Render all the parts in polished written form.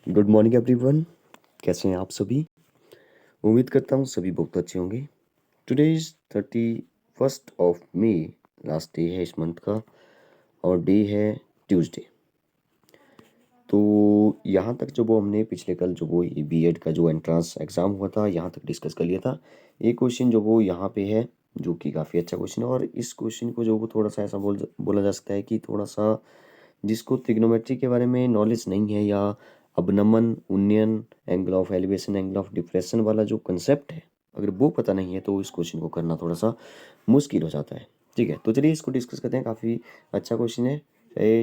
Good morning everyone. कैसे हैं आप सभी? उम्मीद करता हूँ सभी बहुत अच्छे होंगे। Today is 31 May, last day है इस मंथ का और डे है ट्यूसडे। तो यहाँ तक जो वो हमने पिछले कल जो वो बीएड का जो एंट्रेंस एग्ज़ाम हुआ था यहाँ तक डिस्कस कर लिया था। एक क्वेश्चन जो वो यहाँ पे है जो कि काफ़ी अच्छा क्वेश्चन है और इस क्वेश्चन को जो वो थोड़ा सा ऐसा बोला जा सकता है कि थोड़ा सा जिसको ट्रिग्नोमेट्री के बारे में नॉलेज नहीं है या अबनमन, उन्नयन, angle of elevation, angle of depression वाला जो कंसेप्ट है, अगर वो पता नहीं है तो इस क्वेश्चन को करना थोड़ा सा मुश्किल हो जाता है। ठीक है, तो चलिए इसको डिस्कस करते हैं। काफ़ी अच्छा क्वेश्चन है।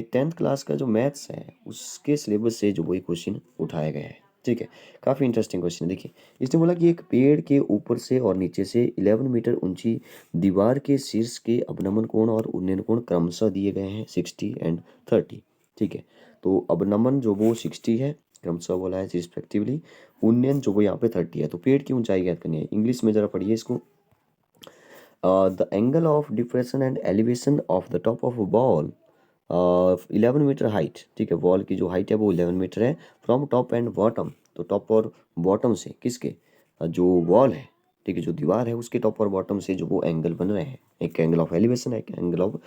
10th क्लास का जो मैथ्स है उसके सिलेबस से जो वही क्वेश्चन उठाया गया है। ठीक है, काफ़ी इंटरेस्टिंग क्वेश्चन है। देखिए, इसने बोला कि एक पेड़ के ऊपर से और नीचे से 11 मीटर ऊंची दीवार के शीर्ष के अवनमन कोण और उन्नयन कोण क्रमशः दिए गए हैं 60 एंड 30। ठीक है, तो अवनमन जो वो 60 है, क्रमशः बोला है रिस्पेक्टिवली। उन्नयन जो वो यहाँ पे 30 है। तो पेड़ की ऊंचाई ज्ञात करनी है। इंग्लिश में जरा पढ़िए इसको। The angle of depression and elevation of the top of wall 11 metre height. ठीक है, वॉल की जो हाइट है वो 11 मीटर है फ्रॉम टॉप एंड बॉटम। तो टॉप और बॉटम से किसके जो वॉल है, ठीक है, जो दीवार है उसके टॉप और बॉटम से जो वो एंगल बन रहे हैं, एक एंगल ऑफ एलिवेशन है, एक angle of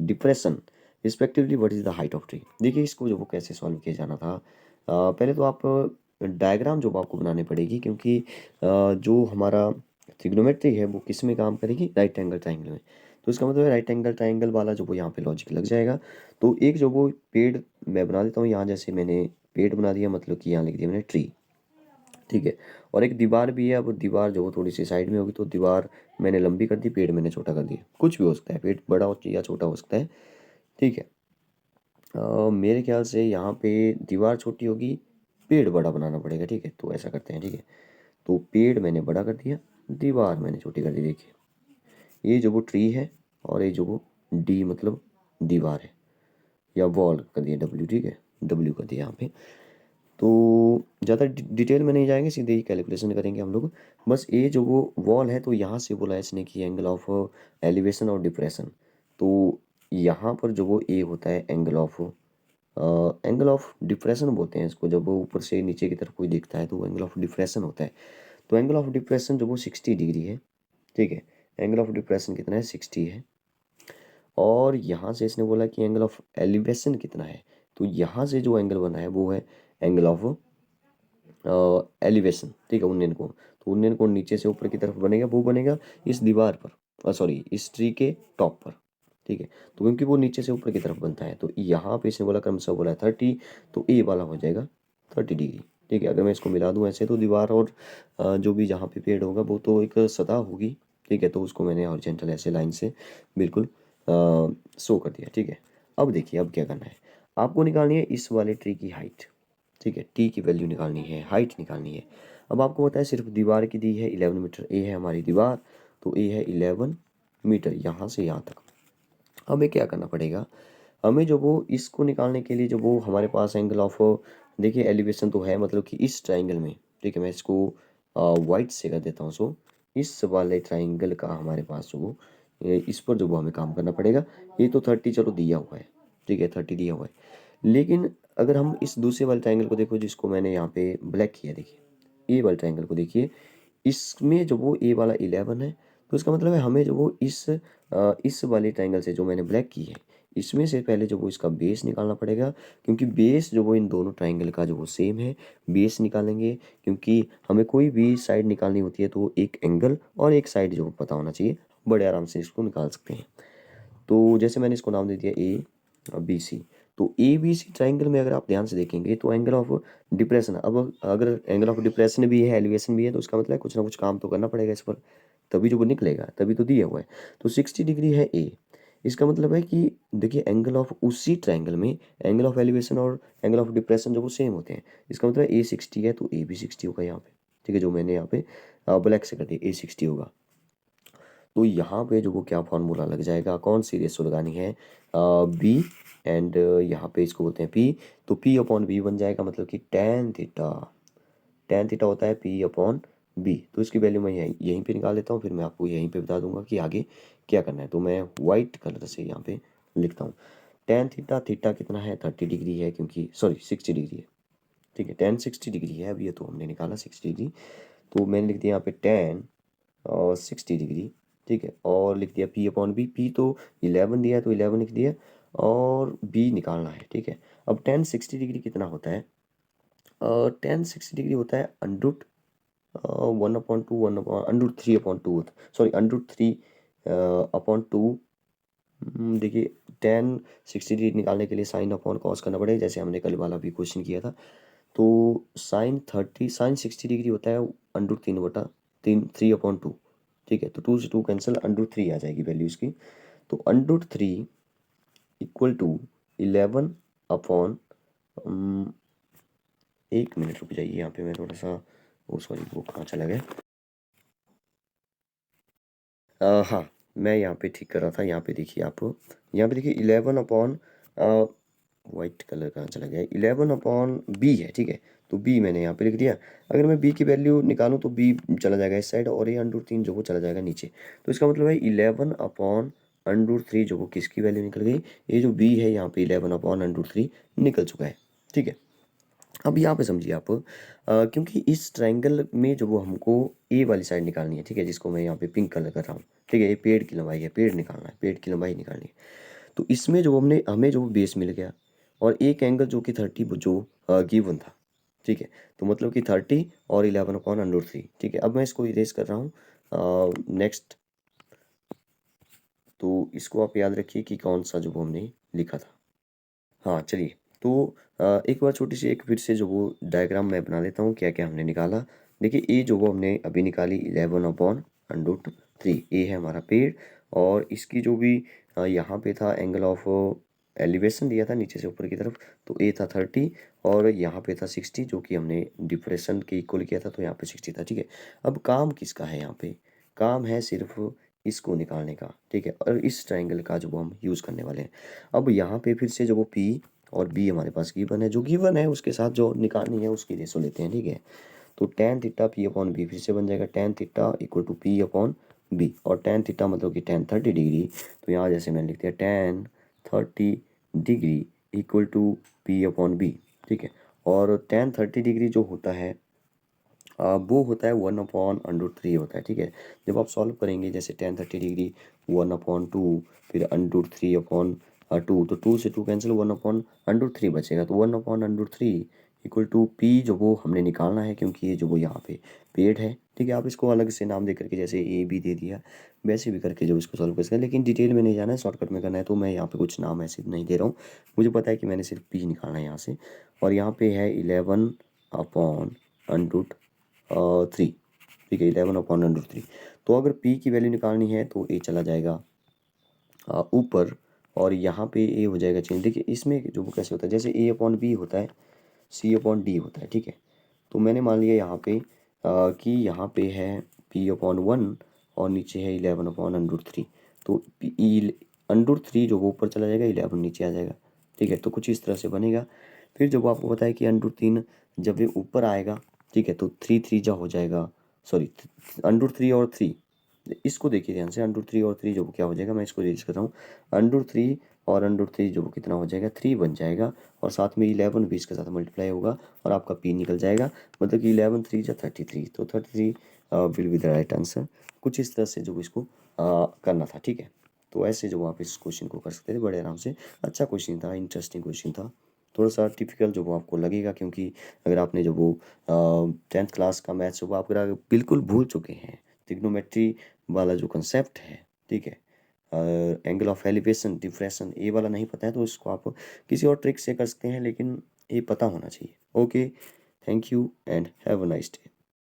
depression respectively. What is the height of tree. देखिए इसको जो वो कैसे सॉल्व किया जाना था। पहले तो आप डायग्राम जो आपको बनानी पड़ेगी क्योंकि जो हमारा ट्रिग्नोमेट्री है वो किस में काम करेगी, राइट एंगल ट्राइंगल में। तो इसका मतलब है राइट एंगल ट्राइंगल वाला जो वो यहाँ पे लॉजिक लग जाएगा। तो एक जो वो पेड़ मैं बना देता हूँ यहाँ, जैसे मैंने पेड़ बना दिया, मतलब कि यहाँ लिख दिया मैंने ट्री। ठीक है, और एक दीवार भी है। अब दीवार जो वो थोड़ी सी साइड में होगी तो दीवार मैंने लंबी कर दी, पेड़ मैंने छोटा कर दिया। कुछ भी हो सकता है, पेड़ बड़ा हो या छोटा हो सकता है। ठीक है, मेरे ख्याल से यहाँ पे दीवार छोटी होगी, पेड़ बड़ा बनाना पड़ेगा। ठीक है, तो ऐसा करते हैं। ठीक है, तो पेड़ मैंने बड़ा कर दिया, दीवार मैंने छोटी कर दी। देखिए ये जो वो ट्री है और ये जो वो डी मतलब दीवार है या वॉल कर दिया डब्ल्यू। ठीक है, डब्ल्यू कर दिया यहाँ पे। तो ज़्यादा डिटेल में नहीं जाएंगे, सीधे ही कैलकुलेशन करेंगे हम लोग। बस ये जो वो वॉल है तो यहाँ से बोला है इसने कि एंगल ऑफ एलिवेशन और डिप्रेशन। तो यहाँ पर जो वो ए होता है एंगल ऑफ डिप्रेशन बोलते हैं इसको। जब वो ऊपर से नीचे की तरफ कोई दिखता है तो वो एंगल ऑफ डिप्रेशन होता है। तो एंगल ऑफ डिप्रेशन जो वो 60 डिग्री है। ठीक है, एंगल ऑफ डिप्रेशन कितना है, 60 है। और यहाँ से इसने बोला कि एंगल ऑफ एलिवेशन कितना है, तो यहाँ से जो एंगल बना है वो है एंगल ऑफ एलिवेशन। ठीक है, उन्नयन कोण। तो उन्नयन कोण नीचे से ऊपर की तरफ बनेगा, वो बनेगा इस दीवार पर, सॉरी इस ट्री के टॉप पर। ठीक है, तो क्योंकि वो नीचे से ऊपर की तरफ बनता है तो यहाँ पे इसने बोला क्रमशः बोला है 30, तो ए वाला हो जाएगा 30 डिग्री। ठीक है, अगर मैं इसको मिला दूँ ऐसे तो दीवार और जो भी जहाँ पे पेड़ होगा वो तो एक सतह होगी। ठीक है, तो उसको मैंने हॉरिजॉन्टल ऐसे लाइन से बिल्कुल शो कर दिया। ठीक है, अब देखिए अब क्या करना है, आपको निकालनी है इस वाले ट्री की हाइट। ठीक है, टी की वैल्यू निकालनी है, हाइट निकालनी है। अब आपको पता है सिर्फ दीवार की दी है 11 मीटर, ए है हमारी दीवार, तो ए है 11 मीटर यहाँ से यहाँ तक। हमें क्या करना पड़ेगा, हमें जो वो इसको निकालने के लिए जो वो हमारे पास एंगल ऑफ, देखिए एलिवेशन तो है मतलब कि इस ट्राइंगल में। ठीक है, मैं इसको वाइट से कर देता हूँ। सो इस वाले ट्राइंगल का हमारे पास जो वो इस पर जो वो हमें काम करना पड़ेगा। ये तो 30 चलो दिया हुआ है। ठीक है, 30 दिया हुआ है। लेकिन अगर हम इस दूसरे वाले ट्राइंगल को देखो जिसको मैंने यहाँ पे ब्लैक किया, देखिए ए वाले ट्राइंगल को देखिए, इसमें जो वो ए वाला 11 है। तो इसका मतलब है हमें जो वो इस वाले ट्राइंगल से जो मैंने ब्लैक की है इसमें से पहले जो वो इसका बेस निकालना पड़ेगा, क्योंकि बेस जो वो इन दोनों ट्राइंगल का जो वो सेम है। बेस निकालेंगे क्योंकि हमें कोई भी साइड निकालनी होती है तो एक एंगल और एक साइड जो पता होना चाहिए, बड़े आराम से इसको निकाल सकते हैं। तो जैसे मैंने इसको नाम दे दिया ए बी सी। तो ए बी सी ट्राइंगल में अगर आप ध्यान से देखेंगे तो एंगल ऑफ डिप्रेशन, अब अगर एंगल ऑफ डिप्रेशन भी है एलिवेशन भी है तो इसका मतलब है कुछ ना कुछ काम तो करना पड़ेगा इस पर, तभी जो वो निकलेगा, तभी तो दिया हुआ है। तो 60 डिग्री है ए। इसका मतलब है कि देखिए एंगल ऑफ उसी ट्राइंगल में एंगल ऑफ एलिवेशन और एंगल ऑफ डिप्रेशन जो वो सेम होते हैं। इसका मतलब ए 60 है तो ए भी 60 होगा यहाँ पे। ठीक है, जो मैंने यहाँ पे ब्लैक से कर दिया ए 60 होगा। तो यहाँ पे जो वो क्या फॉर्मूला लग जाएगा, कौन सी रेशो लगानी है, बी एंड यहाँ पे इसको बोलते हैं पी। तो पी अपॉन बी बन जाएगा, मतलब कि टेन थीटा होता है पी अपॉन बी। तो इसकी वैल्यू मैं यहीं पे निकाल लेता हूँ, फिर मैं आपको यहीं पे बता दूंगा कि आगे क्या करना है। तो मैं वाइट कलर से यहाँ पे लिखता हूँ टेन थीटा। थीटा कितना है, 30 डिग्री है, क्योंकि सॉरी 60 डिग्री है। ठीक है, tan 60 डिग्री है, अब ये तो हमने निकाला 60 डिग्री, तो मैंने लिख दिया यहाँ पे tan और 60 डिग्री, ठीक है, और लिख दिया P अपॉन बी। P तो 11 दिया है तो 11 लिख दिया, और B निकालना है, ठीक है। अब tan 60 डिग्री कितना होता है? tan 60 डिग्री होता है under root 1/2 1 under root 3 upon 2, sorry under root 3 upon 2। देखिए tan 60 डिग्री निकालने के लिए साइन अपॉन कॉस करना पड़ेगा, जैसे हमने कल वाला भी क्वेश्चन किया था। तो साइन 60 डिग्री होता है अंडरूट 3/3 3/2, ठीक है। तो 2 से 2 कैंसिल, अंडरूट 3 आ जाएगी वैल्यू इसकी। तो अंडरूट 3 इक्वल टू 11 अपॉन, एक मिनट रुक जाइए, यहाँ पे मैं थोड़ा सा, ओ सॉरी वो कहाँ चला गया? हाँ, मैं यहाँ पे ठीक कर रहा था। यहाँ पे देखिए आप, यहाँ पे देखिए 11 अपॉन वाइट कलर कहाँ चला गया? 11 अपॉन बी है, ठीक है। तो बी मैंने यहाँ पे लिख दिया। अगर मैं बी की वैल्यू निकालूँ तो बी चला जाएगा इस साइड, और ये अंडरूट 3 जो वो चला जाएगा नीचे। तो इसका मतलब है 11 अपॉन अंडरूट 3 जो वो किसकी वैल्यू निकल गई? ये जो बी है यहाँ पे 11 अपॉन अंडरूट 3 निकल चुका है, ठीक है। अब यहाँ पे समझिए आप, क्योंकि इस ट्रायंगल में जो वो हमको ए वाली साइड निकालनी है, ठीक है, जिसको मैं यहाँ पे पिंक कलर कर रहा हूँ, ठीक है, ये पेड़ की लंबाई है, पेड़ निकालना है, पेड़ की लंबाई निकालनी है। तो इसमें जो हमने हमें जो बेस मिल गया, और एक एंगल जो कि 30 जो गिवन था, ठीक है। तो मतलब कि 30 और 11 अपॉन अंडर 3, ठीक है। अब मैं इसको इरेज कर रहा हूँ नेक्स्ट। तो इसको आप याद रखिए कि कौन सा जो वो हमने लिखा था। हाँ चलिए, तो एक बार छोटी सी एक फिर से जो वो डायग्राम मैं बना देता हूँ, क्या क्या हमने निकाला। देखिए ए जो वो हमने अभी निकाली 11 अपॉन अंडरूट 3, ए है हमारा पेड़, और इसकी जो भी यहाँ पे था एंगल ऑफ एलिवेशन दिया था नीचे से ऊपर की तरफ, तो ए था 30 और यहाँ पे था 60, जो कि हमने डिप्रेशन के इक्वल किया था, तो यहाँ पे 60 था, ठीक है। अब काम किसका है यहाँ पे? काम है सिर्फ इसको निकालने का, ठीक है, और इस ट्राइंगल का जो वो हम यूज़ करने वाले हैं। अब यहाँ पे फिर से जो वो P और B हमारे पास गिवन है, जो गिवन है उसके साथ जो निकालनी है उसकी रेशो लेते हैं, ठीक है। तो tan theta P upon B फिर से बन जाएगा tan theta equal to P upon B, और tan थीटा मतलब कि tan 30 डिग्री, तो यहाँ जैसे मैंने लिख दिया tan 30 degree equal to P upon B, ठीक है। और tan 30 डिग्री जो होता है वो होता है 1/√3 होता है, ठीक है। जब आप सॉल्व करेंगे जैसे tan 30 डिग्री 1/2, फिर √3/2, तो 2 से 2 कैंसिल, 1/√3 बचेगा। तो 1/√3 इक्वल टू पी जो वो हमने निकालना है, क्योंकि ये जो वो यहाँ पे पेड़ है, ठीक है। आप इसको अलग से नाम दे करके जैसे ए बी दे दिया, वैसे भी करके जो इसको सॉल्व कर सकते हैं, लेकिन डिटेल में नहीं जाना है, शॉर्टकट में करना है, तो मैं यहाँ पे कुछ नाम ऐसे नहीं दे रहा हूँ। मुझे पता है कि मैंने सिर्फ पी निकालना है यहाँ से, और यहाँ पे है 11/√3, ठीक है, 11/√3। तो अगर P की वैल्यू निकालनी है तो A चला जाएगा ऊपर, और यहाँ पे A हो जाएगा चेंज। देखिए इसमें जो वो कैसे होता है, जैसे A/B होता है, C/D होता है, ठीक है। तो मैंने मान लिया यहाँ पे कि यहाँ पे है P/1 और नीचे है 11/√3। तो √3 जो वो ऊपर चला जाएगा, 11 नीचे आ जाएगा, ठीक है। तो कुछ इस तरह से बनेगा। फिर जब आपको पता है कि √3 जब ये ऊपर आएगा, ठीक है, तो 3 3 जा हो जाएगा, सॉरी √3 और 3, इसको देखिए ध्यान से, √3 और 3 जो क्या हो जाएगा, मैं इसको रीड कर रहा हूँ। √3 और √3 जो कितना हो जाएगा, 3 बन जाएगा, और साथ में 11 भी इसके साथ मल्टीप्लाई होगा, और आपका P निकल जाएगा। मतलब कि 11 3 जा 33, तो 33 will be the right answer. कुछ इस तरह से जो इसको करना था, ठीक है। तो ऐसे जो आप इस क्वेश्चन को कर सकते थे बड़े आराम से। अच्छा क्वेश्चन था, इंटरेस्टिंग क्वेश्चन था, थोड़ा सा टिपिकल जो वो आपको लगेगा, क्योंकि अगर आपने जो वो 10th क्लास का मैथ्स वो आप अगर बिल्कुल भूल चुके हैं, ट्रिग्नोमेट्री वाला जो कंसेप्ट है, ठीक है, एंगल ऑफ एलिवेशन डिफ्रेक्शन ये वाला नहीं पता है, तो इसको आप किसी और ट्रिक से कर सकते हैं, लेकिन ये पता होना चाहिए। Okay, thank you and have a nice day.